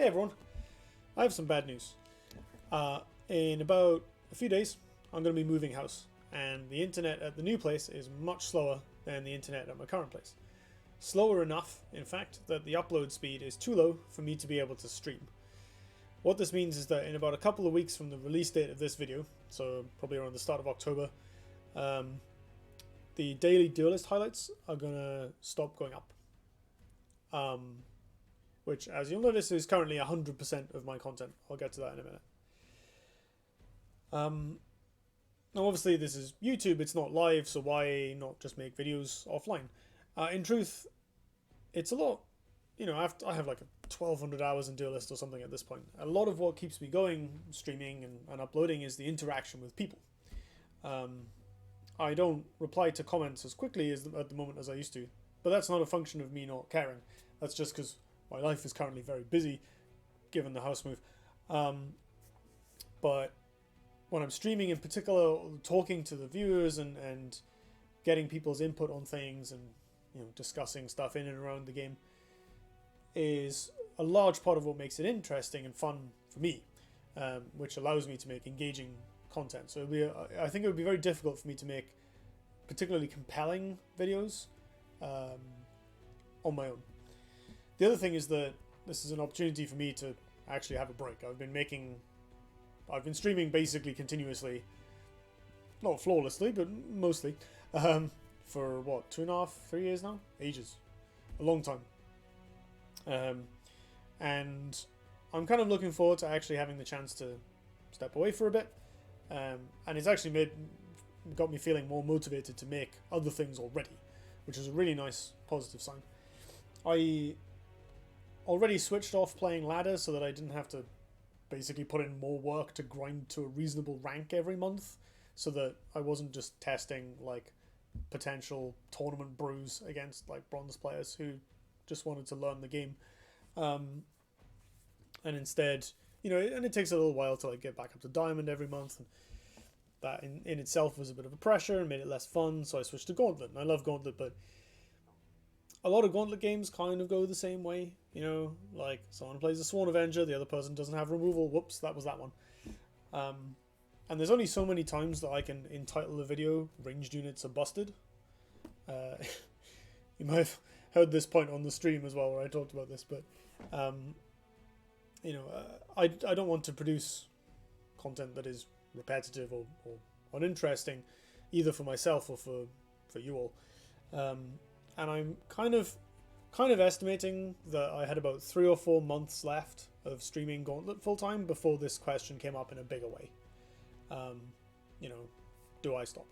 Hey everyone, I have some bad news. In about a few days, I'm going to be moving house, and the internet at the new place is much slower than the internet at my current place. Slower enough, in fact, that the upload speed is too low for me to be able to stream. What this means is that in about a couple of weeks from the release date of this video, so probably around the start of October, the daily duelist highlights are going to stop going up. Which, as you'll notice, is currently 100% of my content. I'll get to that in a minute. Now, obviously, this is YouTube, it's not live, so why not just make videos offline? In truth, it's a lot. You know, I have like 1,200 hours in Duelist or something at this point. A lot of what keeps me going, streaming and uploading, is the interaction with people. I don't reply to comments as quickly at the moment as I used to, but that's not a function of me not caring. That's just because my life is currently very busy, given the house move. But when I'm streaming in particular, talking to the viewers and getting people's input on things and discussing stuff in and around the game is a large part of what makes it interesting and fun for me, which allows me to make engaging content. So I think it would be very difficult for me to make particularly compelling videos on my own. The other thing is that this is an opportunity for me to actually have a break. I've been streaming basically continuously, not flawlessly, but mostly, for what, 2.5, 3 years now? Ages. A long time. And I'm kind of looking forward to actually having the chance to step away for a bit. And it's actually got me feeling more motivated to make other things already, which is a really nice positive sign. I already switched off playing ladder so that I didn't have to basically put in more work to grind to a reasonable rank every month, so that I wasn't just testing like potential tournament brews against like bronze players who just wanted to learn the game. And instead, and it takes a little while to like get back up to diamond every month, and that in itself was a bit of a pressure and made it less fun, so I switched to Gauntlet. And I love Gauntlet, but a lot of Gauntlet games kind of go the same way, like someone plays a Sworn Avenger, the other person doesn't have removal, whoops, that was that one. And there's only so many times that I can entitle a video Ranged Units Are Busted. You might have heard this point on the stream as well where I talked about this, but I don't want to produce content that is repetitive or uninteresting, either for myself or for you all. And I'm kind of estimating that I had about 3 or 4 months left of streaming Gauntlet full time before this question came up in a bigger way. Do I stop?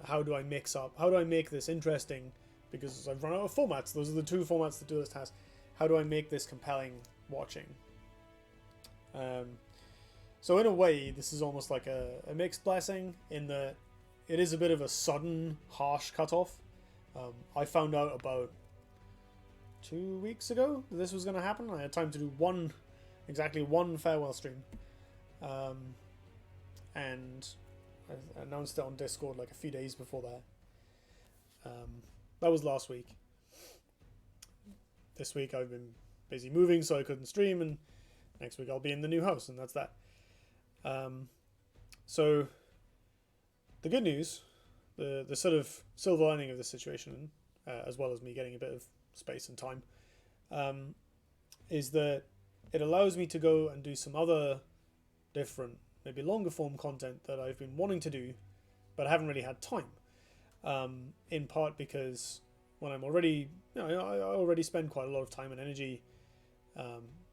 How do I mix up? How do I make this interesting? Because I've run out of formats. Those are the 2 formats the Duelist has. How do I make this compelling watching? So in a way, this is almost like a mixed blessing in that it is a bit of a sudden, harsh cutoff. I found out about 2 weeks ago that this was going to happen. I had time to do exactly one farewell stream. And I announced it on Discord like a few days before that. That was last week. This week I've been busy moving, so I couldn't stream, and next week I'll be in the new house, and that's that. So the good news, the sort of silver lining of this situation, as well as me getting a bit of space and time, is that it allows me to go and do some other different, maybe longer form content that I've been wanting to do, but I haven't really had time. In part because when I'm already, I already spend quite a lot of time and energy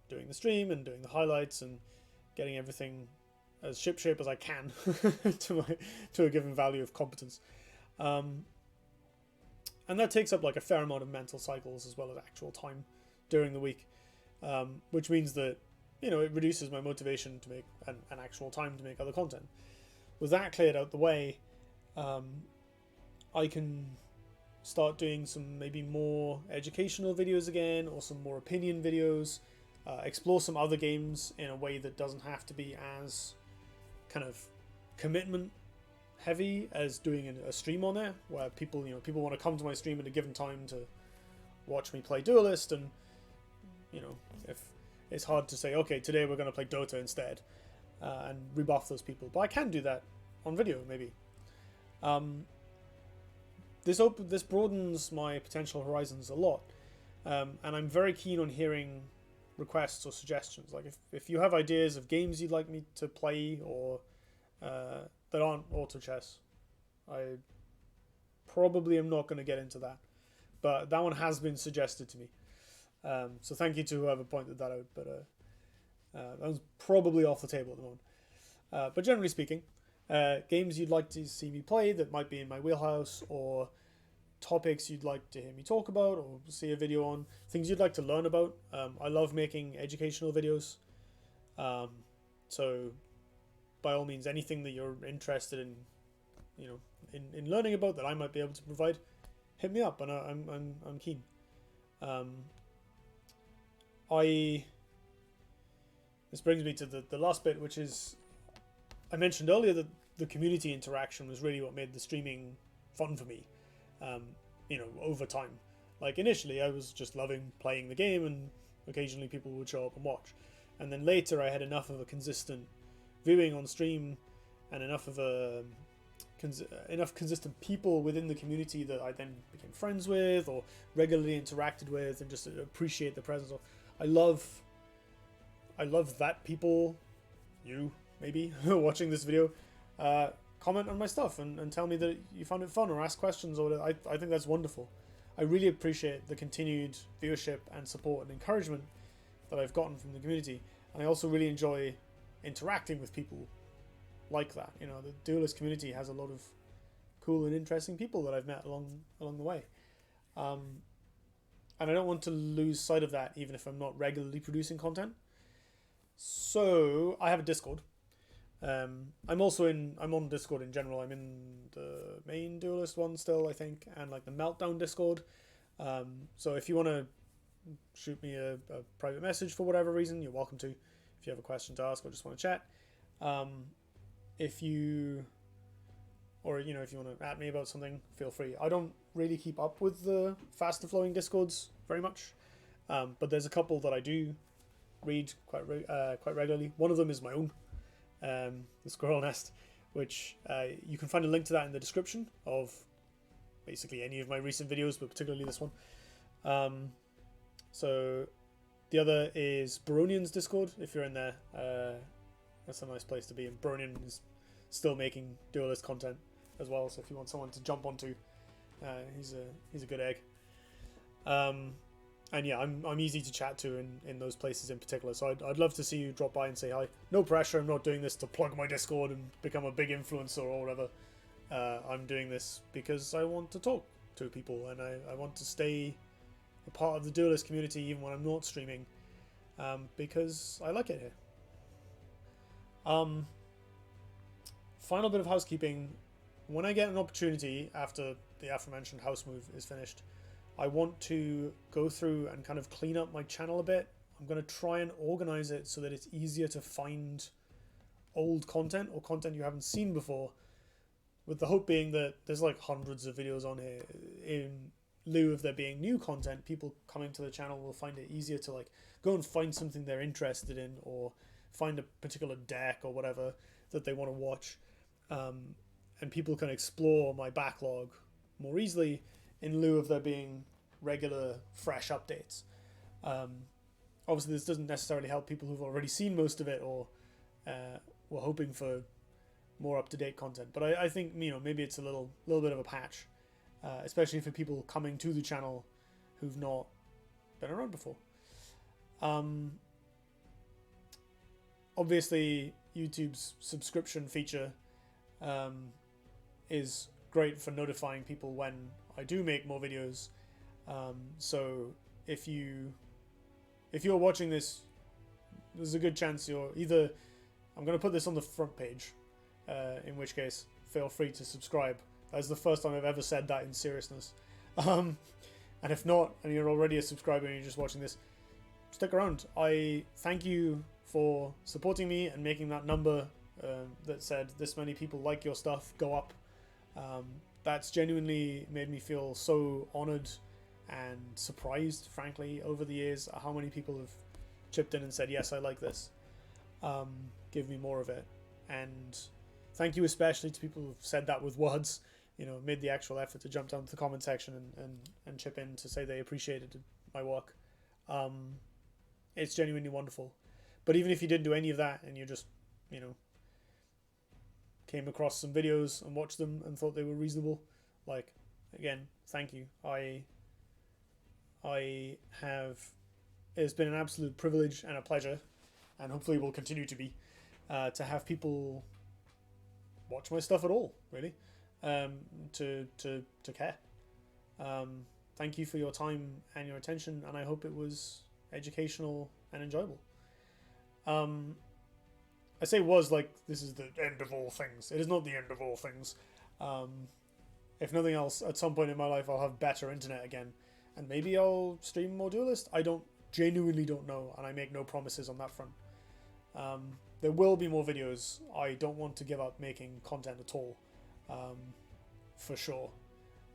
doing the stream and doing the highlights and getting everything as shipshape as I can to a given value of competence. And that takes up like a fair amount of mental cycles as well as actual time during the week, which means that it reduces my motivation to make an actual time to make other content. With that cleared out the way, I can start doing some maybe more educational videos again, or some more opinion videos, explore some other games in a way that doesn't have to be as kind of commitment heavy as doing a stream on there, where people want to come to my stream at a given time to watch me play Duelist, and if it's hard to say, okay, today we're going to play Dota instead, and rebuff those people. But I can do that on video, maybe. This broadens my potential horizons a lot, and I'm very keen on hearing requests or suggestions. Like if you have ideas of games you'd like me to play, or that aren't auto chess, I probably am not going to get into that. But that one has been suggested to me. So thank you to whoever pointed that out. But that was probably off the table at the moment. But generally speaking, games you'd like to see me play that might be in my wheelhouse, or topics you'd like to hear me talk about or see a video on, things you'd like to learn about. I love making educational videos. So by all means, anything that you're interested in, in learning about that I might be able to provide, hit me up, and I'm keen. This brings me to the last bit, which is, I mentioned earlier that the community interaction was really what made the streaming fun for me. Over time. Like initially I was just loving playing the game, and occasionally people would show up and watch. And then later I had enough of a consistent viewing on stream, and enough consistent people within the community that I then became friends with or regularly interacted with, and just appreciate the presence of. I love that people, you maybe, watching this video, comment on my stuff and tell me that you found it fun, or ask questions, or I think that's wonderful. I really appreciate the continued viewership and support and encouragement that I've gotten from the community, and I also really enjoy interacting with people like that. The Duelist community has a lot of cool and interesting people that I've met along the way, and I don't want to lose sight of that, even if I'm not regularly producing content. So I have a Discord. I'm on Discord in general. I'm in the main Duelist one still, I think, and like the Meltdown Discord. So if you want to shoot me a private message for whatever reason, you're welcome to. If you have a question to ask or just want to chat, if you want to at me about something, feel free. I don't really keep up with the faster flowing Discords very much, but there's a couple that I do read quite regularly. One of them is my own. The Squirrel Nest, which you can find a link to that in the description of basically any of my recent videos, but particularly this one. So the other is Baronian's Discord. If you're in there, that's a nice place to be. And Baronian is still making Duelist content as well, so if you want someone to jump onto, he's a good egg. And yeah, I'm easy to chat to in those places in particular. So I'd love to see you drop by and say hi. No pressure. I'm not doing this to plug my Discord and become a big influencer or whatever. I'm doing this because I want to talk to people, and I want to stay a part of the Duelist community even when I'm not streaming, because I like it here. Final bit of housekeeping. When I get an opportunity after the aforementioned house move is finished, I want to go through and kind of clean up my channel a bit. I'm going to try and organize it so that it's easier to find old content or content you haven't seen before, with the hope being that there's like hundreds of videos on here. In lieu of there being new content, people coming to the channel will find it easier to like go and find something they're interested in, or find a particular deck or whatever that they want to watch, and people can explore my backlog more easily in lieu of there being regular fresh updates. Obviously this doesn't necessarily help people who've already seen most of it, or were hoping for more up-to-date content, but I think maybe it's a little bit of a patch, especially for people coming to the channel who've not been around before. Obviously YouTube's subscription feature is great for notifying people when I do make more videos. So if you're watching this, there's a good chance you're either, I'm going to put this on the front page, in which case feel free to subscribe. That's the first time I've ever said that in seriousness. And if not, and you're already a subscriber and you're just watching this, stick around. I thank you for supporting me and making that number that said this many people like your stuff go up. That's genuinely made me feel so honored and surprised, frankly, over the years, how many people have chipped in and said, yes, I like this. Give me more of it. And thank you especially to people who've said that with words, you know, made the actual effort to jump down to the comment section and chip in to say they appreciated my work. It's genuinely wonderful. But even if you didn't do any of that and you just, you know, came across some videos and watched them and thought they were reasonable, like, again, thank you. I have, it's been an absolute privilege and a pleasure, and hopefully will continue to be, to have people watch my stuff at all, really, to care. Thank you for your time and your attention, and I hope it was educational and enjoyable. I say was like this is the end of all things. It is not the end of all things. If nothing else, at some point in my life I'll have better internet again, and maybe I'll stream more Duelist. I genuinely don't know, and I make no promises on that front. There will be more videos. I don't want to give up making content at all, for sure.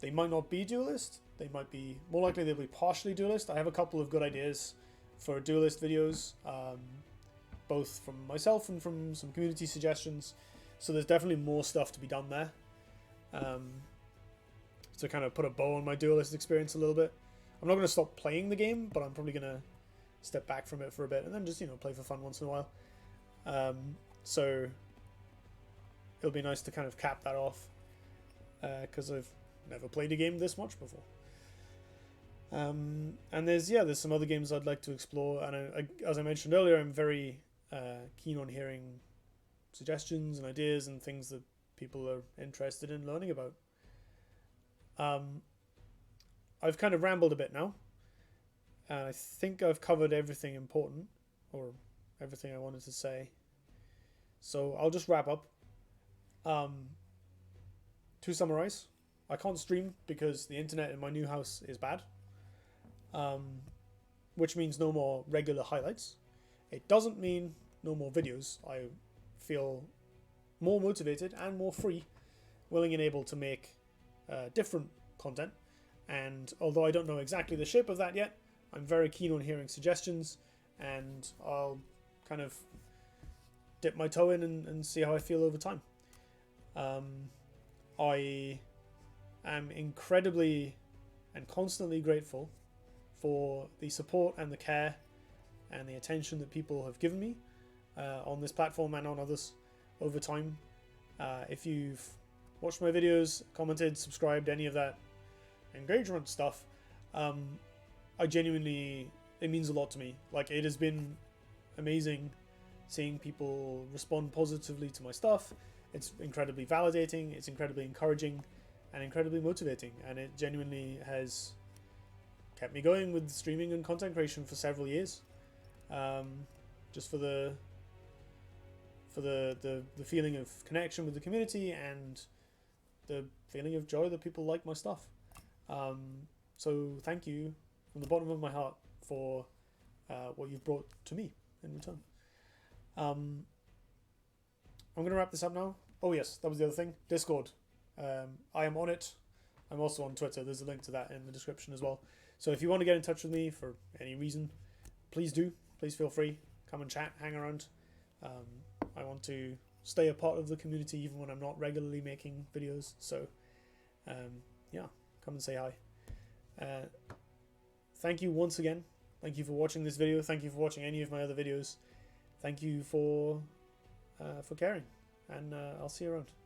They might not be Duelist. They might be, more likely they'll be partially Duelist. I have a couple of good ideas for Duelist videos, both from myself and from some community suggestions. So there's definitely more stuff to be done there. To kind of put a bow on my Duelist experience a little bit. I'm not going to stop playing the game, but I'm probably going to step back from it for a bit and then just, you know, play for fun once in a while. So it'll be nice to kind of cap that off, because I've never played a game this much before. And there's some other games I'd like to explore, and as I mentioned earlier, I'm very keen on hearing suggestions and ideas and things that people are interested in learning about. I've kind of rambled a bit now, and I think I've covered everything important, or everything I wanted to say. So I'll just wrap up. To summarize, I can't stream because the internet in my new house is bad, which means no more regular highlights. It doesn't mean no more videos. I feel more motivated and more free, willing and able to make different content. And although I don't know exactly the shape of that yet, I'm very keen on hearing suggestions, and I'll kind of dip my toe in and see how I feel over time. I am incredibly and constantly grateful for the support and the care and the attention that people have given me on this platform and on others over time. If you've watched my videos, commented, subscribed, any of that engagement stuff, I genuinely, it means a lot to me. Like, it has been amazing seeing people respond positively to my stuff. It's incredibly validating, it's incredibly encouraging, and incredibly motivating, and it genuinely has kept me going with streaming and content creation for several years. Just for the feeling of connection with the community and the feeling of joy that people like my stuff. So thank you from the bottom of my heart for what you've brought to me in return. I'm going to wrap this up now. Oh yes, that was the other thing. Discord. I am on it. I'm also on Twitter. There's a link to that in the description as well. So if you want to get in touch with me for any reason, please do. Please feel free. Come and chat, hang around. I want to stay a part of the community even when I'm not regularly making videos. So yeah, come and say hi. Thank you once again. Thank you for watching this video. Thank you for watching any of my other videos. Thank you for caring, and I'll see you around.